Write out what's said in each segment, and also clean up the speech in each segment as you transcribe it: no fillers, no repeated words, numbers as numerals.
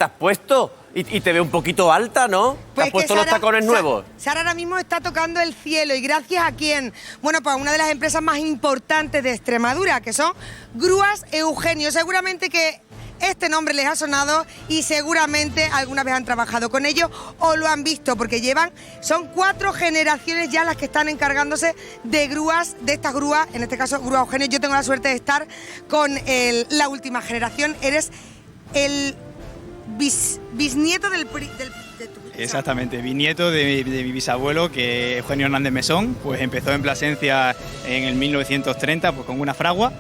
te has puesto? Y te veo un poquito alta, ¿no? Pues ¿Te has puesto los tacones nuevos? Sara ahora mismo está tocando el cielo. ¿Y gracias a quién? Bueno, pues a una de las empresas más importantes de Extremadura, que son Grúas Eugenio. Seguramente que este nombre les ha sonado y seguramente alguna vez han trabajado con ellos o lo han visto, porque son 4 generaciones ya las que están encargándose de grúas, de estas grúas, en este caso Grúas Eugenio. Yo tengo la suerte de estar con la última generación. Eres el bisnieto de tu... Exactamente, bisnieto de mi bisabuelo, que Eugenio Hernández Mesón, pues empezó en Plasencia en el 1930 pues con una fragua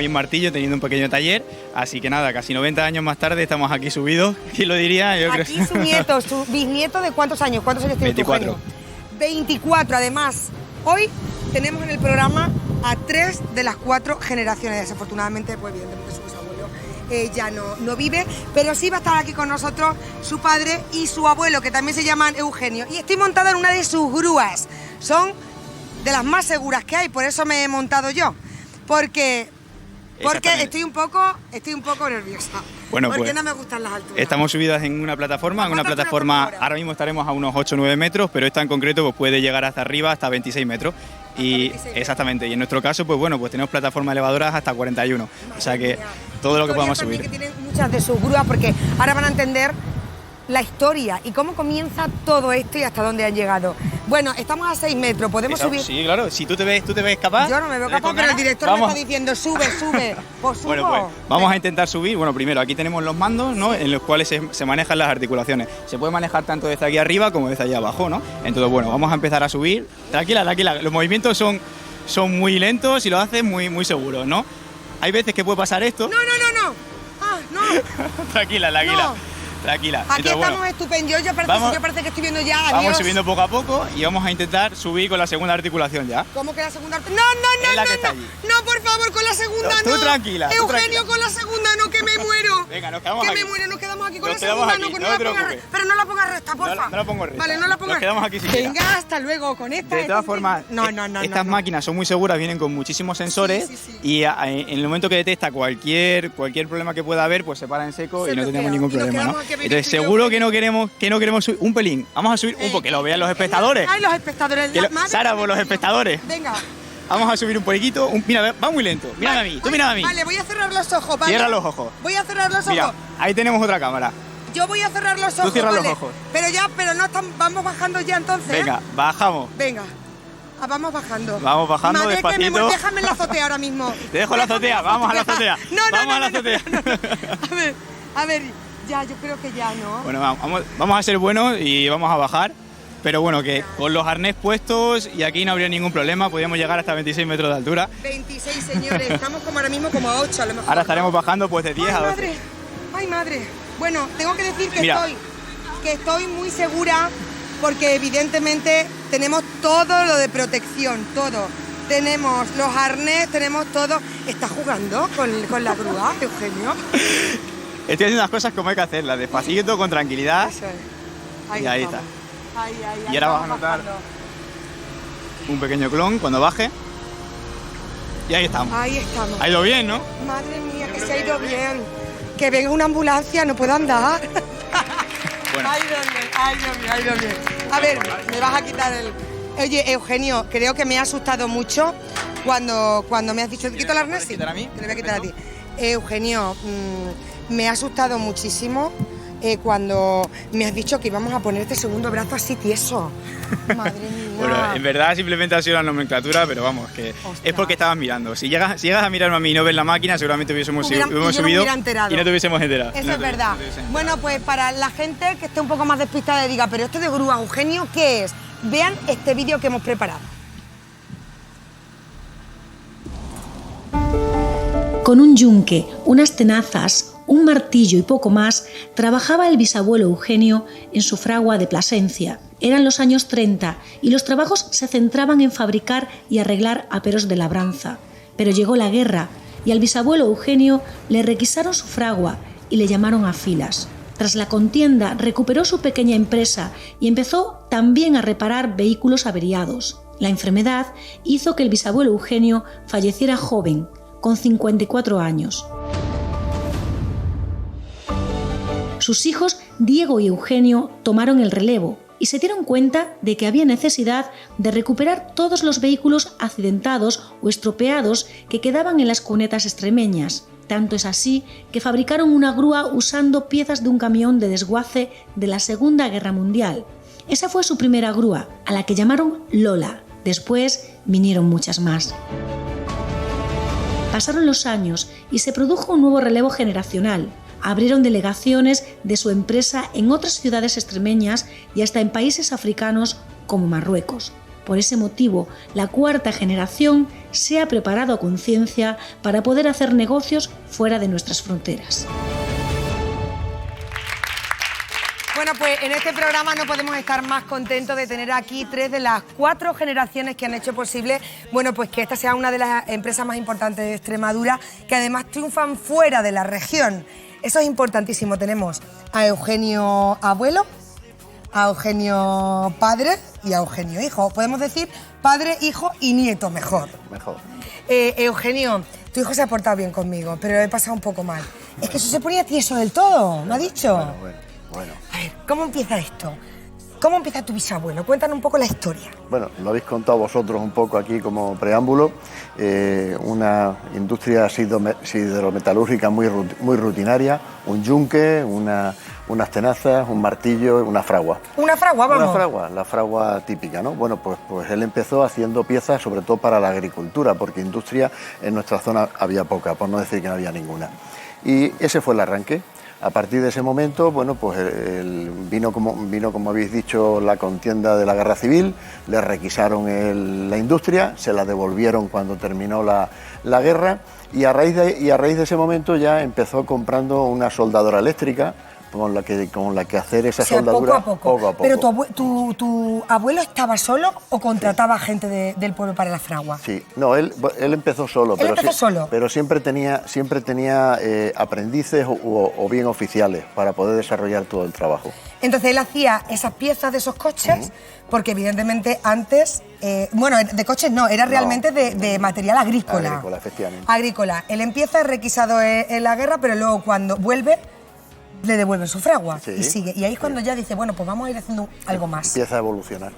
y un martillo, teniendo un pequeño taller. Así que nada, casi 90 años más tarde estamos aquí subidos. ¿Quién lo diría? Yo aquí creo. Su nieto, su bisnieto, ¿de cuántos años? ¿Cuántos años tiene 24. tu Eugenio? 24, además. Hoy tenemos en el programa a 3 de las 4 generaciones. Desafortunadamente, pues evidentemente su bisabuelo ya no vive, pero sí va a estar aquí con nosotros su padre y su abuelo, que también se llaman Eugenio. Y estoy montada en una de sus grúas. Son de las más seguras que hay, por eso me he montado yo. Porque estoy un poco nerviosa. Bueno, porque pues, no me gustan las alturas. Estamos subidas en una plataforma, ahora mismo estaremos a unos 8 o 9 metros, pero esta en concreto pues puede llegar hasta arriba, hasta 26 metros. Y 26. Exactamente, y en nuestro caso, pues bueno, pues tenemos plataformas elevadoras hasta 41. Madre o sea que mía. Todo lo que podamos subir. Que tienen muchas de sus grúas, porque ahora van a entender la historia y cómo comienza todo esto y hasta dónde han llegado. Bueno, estamos a 6 metros, ¿podemos subir? Sí, claro, si tú te ves capaz. Yo no me veo capaz, pero el director me está diciendo sube, pues subo. Bueno, pues vamos a intentar subir. Bueno, primero aquí tenemos los mandos, ¿no? En los cuales se manejan las articulaciones. Se puede manejar tanto desde aquí arriba como desde allá abajo, ¿no? Entonces, bueno, vamos a empezar a subir. Tranquila, los movimientos son muy lentos y lo haces muy seguros, ¿no? Hay veces que puede pasar esto. No. No. Tranquila. No. Tranquila. Aquí entonces, estamos estupendos. Yo parece que estoy viendo ya. Adiós. Vamos subiendo poco a poco y vamos a intentar subir con la segunda articulación ya. ¿Cómo que la segunda? No. No, por favor, con la segunda no. Tú tranquila. Eugenio, con la segunda no, que me muero. Venga, nos quedamos aquí. Nos quedamos aquí con la segunda no. Pero no la pongas recta, porfa. No la pongo recta. Vale, no la pongas. Nos quedamos aquí sin queda. Venga, hasta luego con esta. De todas formas, estas máquinas son muy seguras, vienen con muchísimos sensores sí. Y en el momento que detecta cualquier problema que pueda haber, pues se para en seco y no tenemos ningún problema, ¿no? Entonces, seguro que no queremos subir un pelín. Vamos a subir un poco, que lo vean los espectadores. Ay, los espectadores. Sara, por los espectadores. Venga. Vamos a subir un poquito. Mira, va muy lento. Mírame a mí, tú mírame a mí. Vale, voy a cerrar los ojos, ¿vale? Cierra los ojos. Voy a cerrar los ojos. Mira, ahí tenemos otra cámara. Yo voy a cerrar los ojos. Tú cierras los ojos. Pero no vamos bajando ya entonces. Venga, bajamos. Venga. Vamos bajando. Vamos bajando Madre despacito. Déjame en la azotea ahora mismo. Te dejo la azotea, vamos a la azotea. Vamos a la azotea. A ver, ya, yo creo que ya, ¿no? Bueno, vamos a ser buenos y vamos a bajar. Pero bueno, que con los arnés puestos y aquí no habría ningún problema, podríamos llegar hasta 26 metros de altura. 26, señores, estamos como ahora mismo como a 8 a lo mejor. Ahora estaremos bajando pues de 10 a 12. Ay, madre. Bueno, tengo que decir que estoy muy segura porque evidentemente tenemos todo lo de protección, todo. Tenemos los arnés, tenemos todo. ¿Estás jugando con la grúa, Eugenio? Estoy haciendo las cosas como hay que hacerlas, despacito, con tranquilidad. Eso es. Ahí está. Ahí, y ahora vas a notar un pequeño clon cuando baje. Y ahí estamos. Ha ido bien, ¿no? Madre mía, que se ha ido bien. Que venga una ambulancia, no puedo andar. Bueno. Ha ido bien. A ver, me vas a quitar el... Oye, Eugenio, creo que me ha asustado mucho cuando me has dicho, ¿te quito el arnés? Sí. ¿Quitar a mí? Te lo voy a quitar a ti. Eugenio, me ha asustado muchísimo cuando me has dicho que íbamos a ponerte segundo brazo así tieso. Madre mía. Bueno, en verdad simplemente ha sido la nomenclatura, pero vamos, que es porque estabas mirando. Si llegas a mirarme a mí y no ves la máquina, seguramente hubiésemos subido y no te hubiésemos enterado. Eso es verdad. Bueno, pues para la gente que esté un poco más despistada y diga, pero esto de grúa, Eugenio, ¿qué es? Vean este vídeo que hemos preparado. Con un yunque, unas tenazas, un martillo y poco más, trabajaba el bisabuelo Eugenio en su fragua de Plasencia. Eran los años 30 y los trabajos se centraban en fabricar y arreglar aperos de labranza. Pero llegó la guerra y al bisabuelo Eugenio le requisaron su fragua y le llamaron a filas. Tras la contienda recuperó su pequeña empresa y empezó también a reparar vehículos averiados. La enfermedad hizo que el bisabuelo Eugenio falleciera joven, con 54 años. Sus hijos, Diego y Eugenio, tomaron el relevo y se dieron cuenta de que había necesidad de recuperar todos los vehículos accidentados o estropeados que quedaban en las cunetas extremeñas. Tanto es así que fabricaron una grúa usando piezas de un camión de desguace de la Segunda Guerra Mundial. Esa fue su primera grúa, a la que llamaron Lola. Después vinieron muchas más. Pasaron los años y se produjo un nuevo relevo generacional. Abrieron delegaciones de su empresa en otras ciudades extremeñas y hasta en países africanos como Marruecos. Por ese motivo, la cuarta generación se ha preparado a conciencia para poder hacer negocios fuera de nuestras fronteras. Bueno, pues en este programa no podemos estar más contentos de tener aquí 3 de las 4 generaciones que han hecho posible, bueno, pues que esta sea una de las empresas más importantes de Extremadura, que además triunfan fuera de la región. Eso es importantísimo. Tenemos a Eugenio abuelo, a Eugenio padre y a Eugenio hijo. Podemos decir padre, hijo y nieto mejor. Mejor. Eugenio, tu hijo se ha portado bien conmigo, pero lo he pasado un poco mal. Es que eso se ponía tieso del todo, ¿me ha dicho? Bueno. A ver, ¿cómo empieza esto? ¿Cómo empieza tu bisabuelo? Cuéntanos un poco la historia. Bueno, lo habéis contado vosotros un poco aquí como preámbulo. Una industria siderometalúrgica muy rutinaria, un yunque, unas tenazas, un martillo, una fragua. ¿Una fragua, vamos? Una fragua, la fragua típica, ¿no? Bueno, pues él empezó haciendo piezas sobre todo para la agricultura, porque industria en nuestra zona había poca, por no decir que no había ninguna. Y ese fue el arranque. A partir de ese momento, bueno, pues vino, como habéis dicho, la contienda de la Guerra Civil, le requisaron la industria, se la devolvieron cuando terminó la guerra y a raíz de ese momento ya empezó comprando una soldadora eléctrica con la que hacer esa soldadura poco a poco. Pero tu abuelo estaba solo o contrataba gente del pueblo para la fragua. Sí, no, él empezó solo. Pero siempre tenía aprendices o bien oficiales para poder desarrollar todo el trabajo. Entonces él hacía esas piezas de esos coches, porque evidentemente antes, de coches no, era realmente de material agrícola. Agrícola, efectivamente. Agrícola. Él empieza requisado en la guerra, pero luego cuando vuelve, le devuelven su fragua y sigue. Y ahí es cuando ya dice, bueno, pues vamos a ir haciendo algo más. Empieza a evolucionar.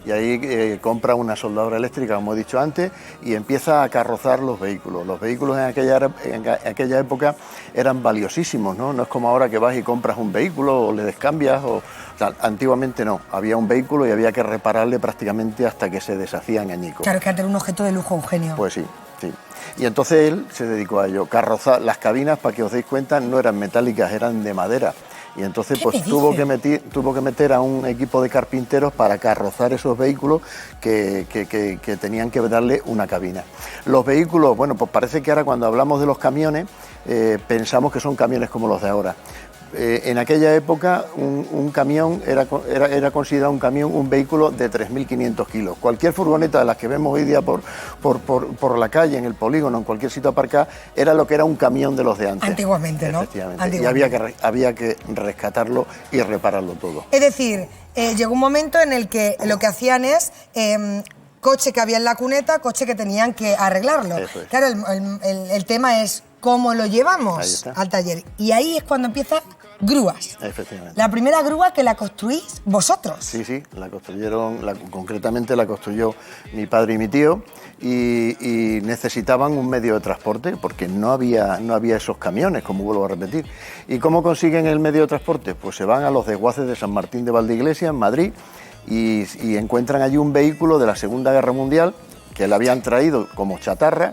Y ahí compra una soldadora eléctrica, como he dicho antes, y empieza a carrozar los vehículos. Los vehículos en aquella época eran valiosísimos, ¿no? No es como ahora que vas y compras un vehículo o le descambias. Antiguamente no, había un vehículo y había que repararle prácticamente hasta que se deshacía en añicos. Claro, que antes era un objeto de lujo, Eugenio. Pues sí. Y entonces él se dedicó a ello. Carrozar las cabinas, para que os deis cuenta, no eran metálicas, eran de madera. Y entonces pues tuvo que meter a un equipo de carpinteros para carrozar esos vehículos que tenían que darle una cabina. Los vehículos, bueno, pues parece que ahora cuando hablamos de los camiones pensamos que son camiones como los de ahora. En aquella época un camión era considerado un vehículo de 3.500 kilos. Cualquier furgoneta de las que vemos hoy día por la calle, en el polígono, en cualquier sitio aparcado, era lo que era un camión de los de antes. Antiguamente, ¿no? Efectivamente. Antiguamente. Y había que rescatarlo y repararlo todo. Es decir, llegó un momento en el que lo que hacían es coche que había en la cuneta, coche que tenían que arreglarlo. Eso es. Claro, el tema es cómo lo llevamos al taller. Y ahí es cuando empieza grúas. Efectivamente. La primera grúa que la construís vosotros. Sí, concretamente la construyó mi padre y mi tío y necesitaban un medio de transporte porque no había esos camiones, como vuelvo a repetir. ¿Y cómo consiguen el medio de transporte? Pues se van a los desguaces de San Martín de Valdeiglesia, en Madrid, y encuentran allí un vehículo de la Segunda Guerra Mundial que le habían traído como chatarra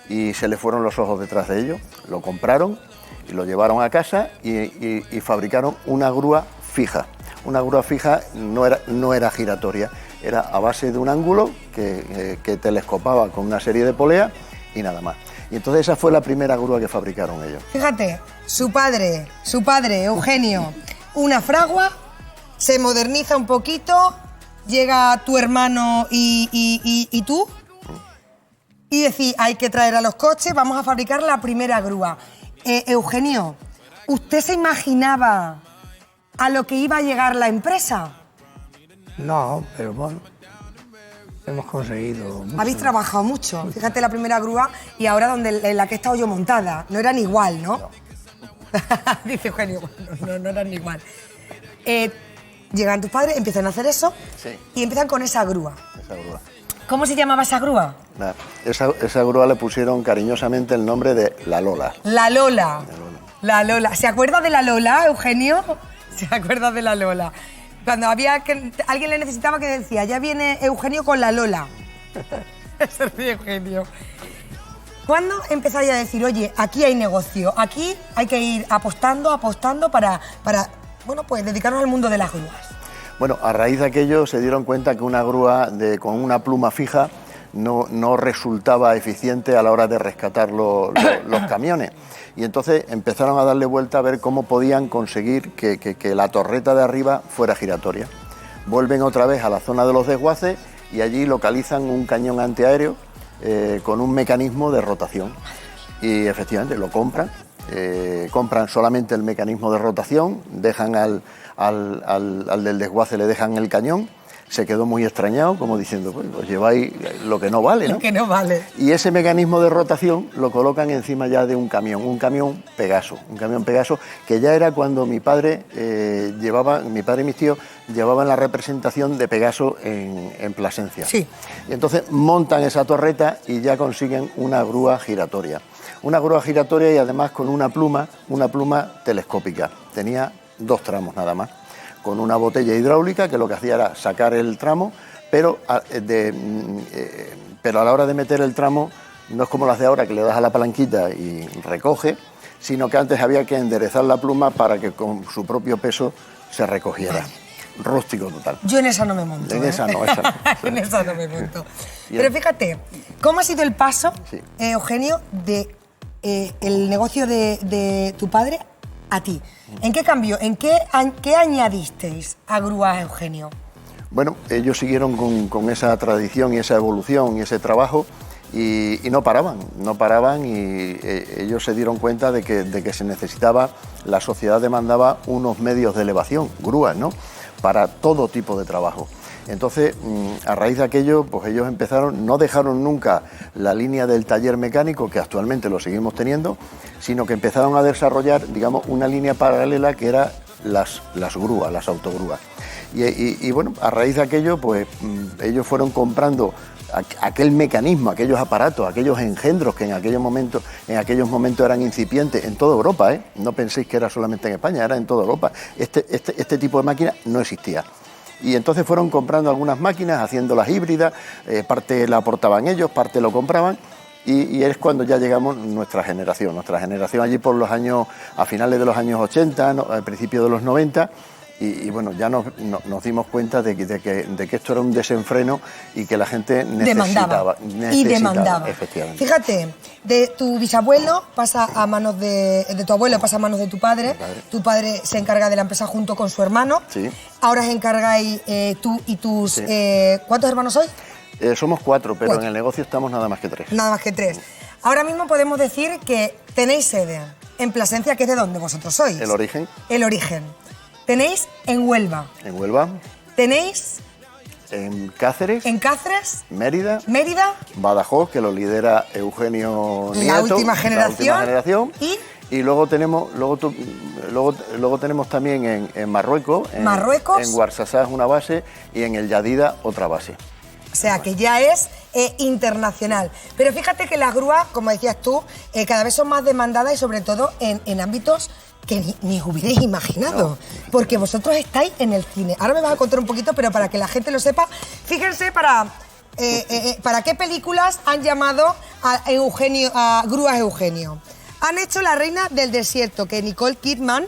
y se le fueron los ojos detrás de ello. Lo compraron y lo llevaron a casa y fabricaron una grúa fija. Una grúa fija no era giratoria, era a base de un ángulo que telescopaba con una serie de poleas y nada más. Y entonces esa fue la primera grúa que fabricaron ellos. Fíjate, su padre, Eugenio, una fragua, se moderniza un poquito, llega tu hermano y tú, y decís, hay que traer a los coches, vamos a fabricar la primera grúa. Eugenio, ¿usted se imaginaba a lo que iba a llegar la empresa? No, pero bueno, hemos conseguido mucho. Habéis trabajado mucho. Fíjate la primera grúa y ahora en la que he estado yo montada. No eran igual, ¿no? Dice Eugenio, bueno, no eran igual. Llegan tus padres, empiezan a hacer eso Sí. y empiezan con esa grúa. Esa grúa. ¿Cómo se llamaba esa grúa? Nada, esa grúa le pusieron cariñosamente el nombre de La Lola. La Lola. La Lola. ¿Se acuerda de la Lola, Eugenio? ¿Se acuerda de la Lola? Cuando había que alguien le necesitaba, que decía, ya viene Eugenio con la Lola. Ese es Eugenio. ¿Cuándo empezáis a decir, oye, aquí hay negocio, aquí hay que ir apostando para bueno, pues dedicarnos al mundo de las grúas? Bueno, a raíz de aquello se dieron cuenta que una grúa con una pluma fija no resultaba eficiente a la hora de rescatar los camiones. Y entonces empezaron a darle vuelta a ver cómo podían conseguir que la torreta de arriba fuera giratoria. Vuelven otra vez a la zona de los desguaces y allí localizan un cañón antiaéreo con un mecanismo de rotación. Y efectivamente lo compran, compran solamente el mecanismo de rotación, dejan al del desguace, le dejan el cañón. Se quedó muy extrañado, como diciendo, pues os lleváis lo que no vale, ¿no? Lo que no vale. Y ese mecanismo de rotación lo colocan encima ya de un camión Pegaso, que ya era cuando mi padre y mis tíos llevaban la representación de Pegaso en Plasencia. Sí. Y entonces montan esa torreta y ya consiguen una grúa giratoria. Una grúa giratoria y además con una pluma telescópica. Tenía 2 tramos nada más, con una botella hidráulica que lo que hacía era sacar el tramo, pero a la hora de meter el tramo no es como las de ahora, que le das a la palanquita y recoge, sino que antes había que enderezar la pluma para que con su propio peso se recogiera. Rústico total. Yo en esa no me monto. En esa no. En esa no me monto. Pero fíjate, ¿cómo ha sido el paso, Sí. Eugenio, de el negocio de tu padre a ti? ¿En qué cambió? ¿En qué añadisteis a grúas, Eugenio? Bueno, ellos siguieron con esa tradición y esa evolución y ese trabajo y no paraban y ellos se dieron cuenta de que se necesitaba, la sociedad demandaba unos medios de elevación, grúas, ¿no?, para todo tipo de trabajo. Entonces, a raíz de aquello, pues ellos no dejaron nunca la línea del taller mecánico, que actualmente lo seguimos teniendo, sino que empezaron a desarrollar, digamos, una línea paralela que era las grúas, las autogrúas. Y bueno, a raíz de aquello, pues ellos fueron comprando aquel mecanismo, aquellos aparatos, aquellos engendros que en aquellos momentos eran incipientes en toda Europa, ¿eh? No penséis que era solamente en España, era en toda Europa. Este tipo de máquina no existía. Y entonces fueron comprando algunas máquinas, haciéndolas híbridas, parte la aportaban ellos, parte lo compraban, y es cuando ya llegamos nuestra generación allí por los años, a finales de los años 80, al principio de los 90, y bueno, ya nos dimos cuenta de que esto era un desenfreno y que la gente necesitaba. Efectivamente. Fíjate, de tu bisabuelo pasa a manos de tu abuelo, pasa a manos de tu padre. Tu padre se encarga de la empresa junto con su hermano. Sí. Ahora os encargáis tú y tus... Sí. ¿Cuántos hermanos sois? Somos 4, pero 4. en el negocio estamos nada más que 3. Nada más que 3. Ahora mismo podemos decir que tenéis sede en Plasencia, que es de donde vosotros sois. El origen. El origen. Tenéis en Huelva. En Huelva. Tenéis En Cáceres. en Cáceres, Mérida. Badajoz, que lo lidera Eugenio Nieto. La última generación. Y luego tenemos también en Marruecos. Marruecos. En Ouarzazate una base y en el Yadida otra base. O sea, que ya es internacional. Pero fíjate que las grúas, como decías tú, cada vez son más demandadas y sobre todo en ámbitos que ni hubierais imaginado. Porque vosotros estáis en el cine. Ahora me vas a contar un poquito, pero para que la gente lo sepa, fíjense para qué películas han llamado a Grúas Eugenio. Han hecho La Reina del Desierto, que Nicole Kidman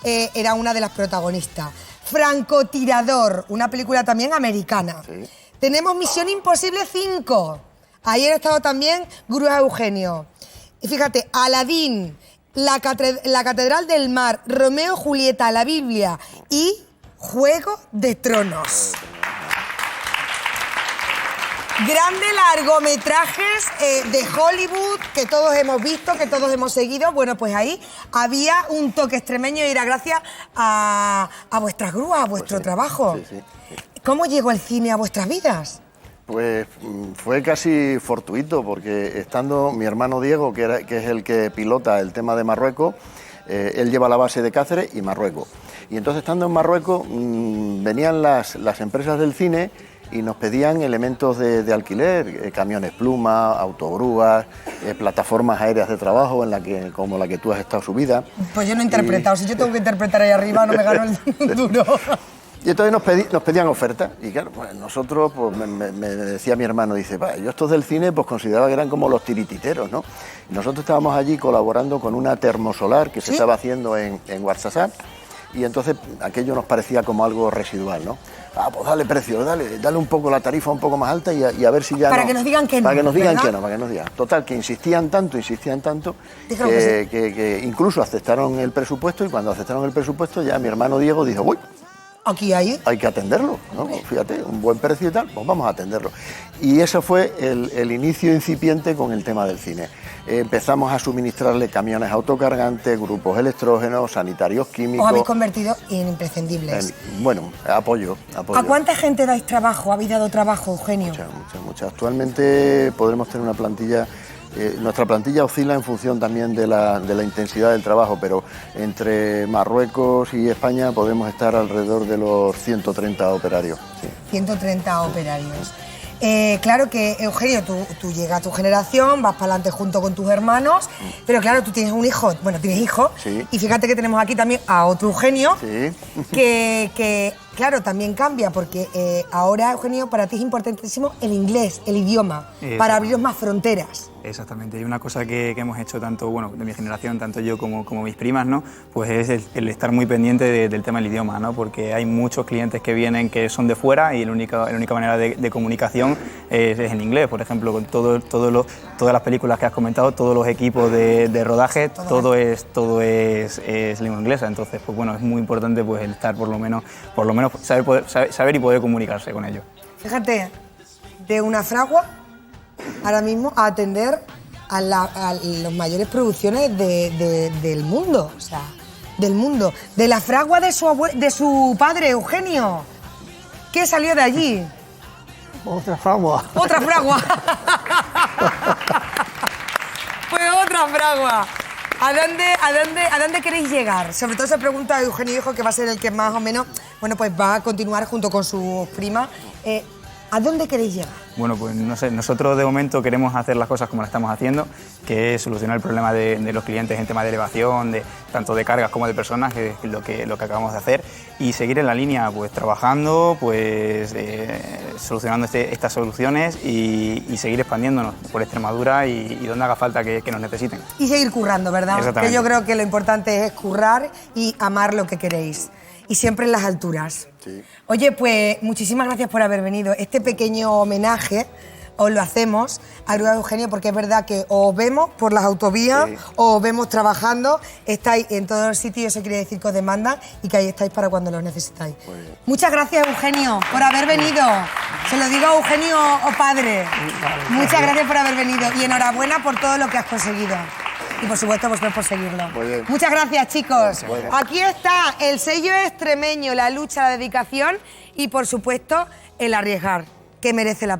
era una de las protagonistas. Francotirador, una película también americana. Sí. Tenemos Misión Imposible 5. Ayer ha estado también Grúas Eugenio. Y fíjate, Aladín, la Catedral del Mar, Romeo y Julieta, la Biblia y Juego de Tronos. Grandes largometrajes de Hollywood que todos hemos visto, que todos hemos seguido. Bueno, pues ahí había un toque extremeño y era gracias a vuestras grúas, a vuestro trabajo. Sí. ¿Cómo llegó el cine a vuestras vidas? Pues fue casi fortuito, porque estando mi hermano Diego, que es el que pilota el tema de Marruecos, Él lleva la base de Cáceres y Marruecos. Y entonces, estando en Marruecos, venían las empresas del cine y nos pedían elementos de alquiler, camiones pluma, autogrúas, plataformas aéreas de trabajo como la que tú has estado subida. Pues yo no he interpretado, si yo tengo que interpretar ahí arriba no me gano el duro. Y entonces nos pedían ofertas y claro, pues nosotros, pues me decía mi hermano, dice, yo estos del cine pues consideraba que eran como los tirititeros, ¿no? Y nosotros estábamos allí colaborando con una termosolar que se estaba haciendo en Ouarzazate y entonces aquello nos parecía como algo residual, ¿no? Pues dale precio, dale un poco la tarifa un poco más alta y a ver si ya para que nos digan que no. Para que nos digan ¿verdad? que no, para que nos digan. Total, que insistían tanto, Dijeron que sí. que incluso aceptaron el presupuesto y cuando aceptaron el presupuesto ya mi hermano Diego dijo, uy, Aquí hay que atenderlo, ¿no? Fíjate, un buen precio y tal, pues vamos a atenderlo. Y eso fue el inicio incipiente con el tema del cine. Empezamos a suministrarle camiones autocargantes, grupos electrógenos, sanitarios químicos. Os habéis convertido en imprescindibles. Bueno, apoyo. ¿A cuánta gente dais trabajo? ¿Habéis dado trabajo, Eugenio? Mucha. Actualmente podremos tener una plantilla. Nuestra plantilla oscila en función también de la intensidad del trabajo, pero entre Marruecos y España podemos estar alrededor de los 130 operarios. Sí. 130 operarios. Claro que, Eugenio, tú llegas a tu generación, vas para adelante junto con tus hermanos, pero claro, tú tienes un hijo, tienes hijos, sí. Y fíjate que tenemos aquí también a otro Eugenio, Sí. que claro, también cambia, porque ahora, Eugenio, para ti es importantísimo el inglés, el idioma, para abriros más fronteras. Exactamente, y una cosa que hemos hecho tanto, de mi generación, tanto yo como mis primas, ¿no? Pues es el estar muy pendiente del tema del idioma, ¿no? Porque hay muchos clientes que vienen que son de fuera y la única manera de comunicación es en inglés. Por ejemplo, con todas las películas que has comentado, todos los equipos de rodaje, todo es lengua inglesa. Entonces, pues es muy importante pues el estar por lo menos saber y poder comunicarse con ellos. Fíjate, de una fragua ahora mismo a atender a las mayores producciones del mundo, o sea, del mundo. De la fragua de su padre, Eugenio. ¿Qué salió de allí? Otra fragua. ¡Otra fragua! Pues otra fragua. ¿A dónde queréis llegar? Sobre todo se pregunta a Eugenio Hijo, que va a ser el que más o menos, pues va a continuar junto con sus primas. ¿A dónde queréis llegar? Bueno, pues no sé, nosotros de momento queremos hacer las cosas como las estamos haciendo, que es solucionar el problema de los clientes en tema de elevación, tanto de cargas como de personas, que es lo que acabamos de hacer, y seguir en la línea, pues trabajando, pues solucionando estas soluciones y seguir expandiéndonos por Extremadura y donde haga falta que nos necesiten. Y seguir currando, ¿verdad? Exactamente. Que yo creo que lo importante es currar y amar lo que queréis. Y siempre en las alturas. Sí. Oye, pues muchísimas gracias por haber venido. Este pequeño homenaje os lo hacemos a Grúas Eugenio, porque es verdad que os vemos por las autovías, sí. Os vemos trabajando, estáis en todos los sitios, eso quiere decir que os demandan y que ahí estáis para cuando los necesitáis. Muchas gracias, Eugenio, por haber venido. Se lo digo a Eugenio o padre. Muchas gracias por haber venido y enhorabuena por todo lo que has conseguido. Y por supuesto vosotros por seguirlo. Muy bien. Muchas gracias, chicos. Bueno. Aquí está el sello extremeño, la lucha, la dedicación y por supuesto el arriesgar, que merece la pena.